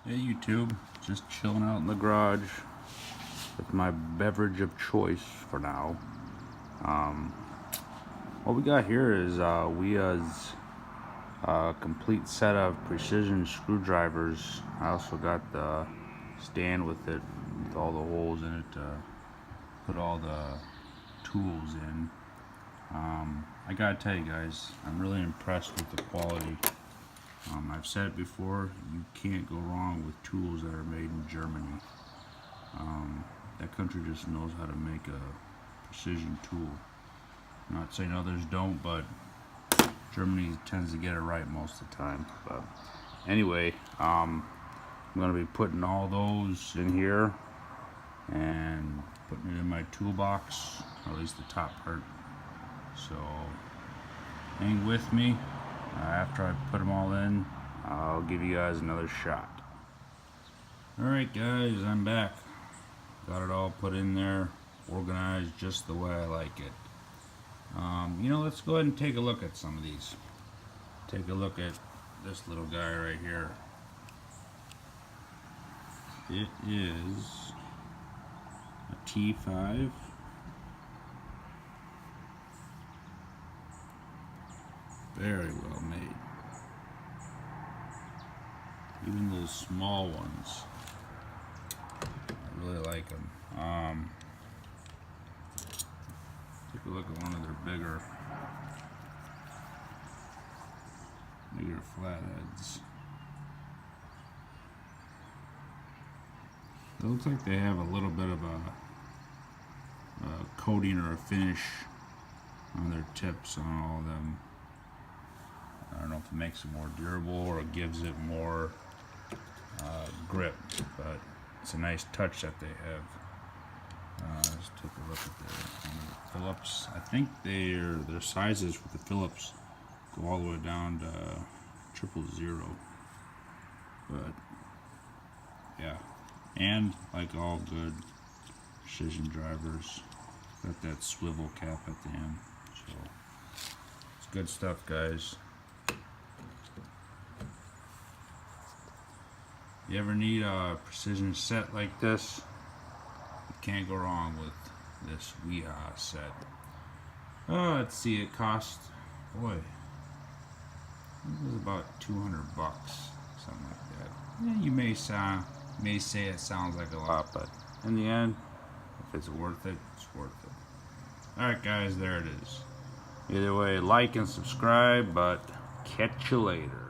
Hey YouTube, just chilling out in the garage with my beverage of choice for now. What we got here is Wiha's complete set of precision screwdrivers. I also got the stand with it, with all the holes in it to put all the tools in. I gotta tell you guys, I'm really impressed with the quality. I've said it before, you can't go wrong with tools that are made in Germany. That country just knows how to make a precision tool. I'm not saying others don't, but Germany tends to get it right most of the time. But anyway, I'm going to be putting all those in here and putting it in my toolbox, or at least the top part. So hang with me. After I put them all in, I'll give you guys another shot. Alright guys, I'm back. Got it all put in there, organized just the way I like it. Let's go ahead and take a look at some of these. Take a look at this little guy right here. It is a T5. Very well made. Even those small ones, I really like them. Take a look at one of their bigger flatheads. It looks like they have a little bit of a coating or a finish on their tips on all of them. I don't know if it makes it more durable or it gives it more grip, but it's a nice touch that they have. Let's take a look at the Phillips. I think their sizes for the Phillips go all the way down to 000. But yeah, and like all good precision drivers, got that swivel cap at the end. So it's good stuff, guys. You ever need a precision set like this? You can't go wrong with this Wiha set. Oh, let's see, it cost, boy, it was about 200 bucks, something like that. Yeah, you may say it sounds like a lot, but in the end, if it's worth it, it's worth it. Alright guys, there it is. Either way, like and subscribe, but catch you later.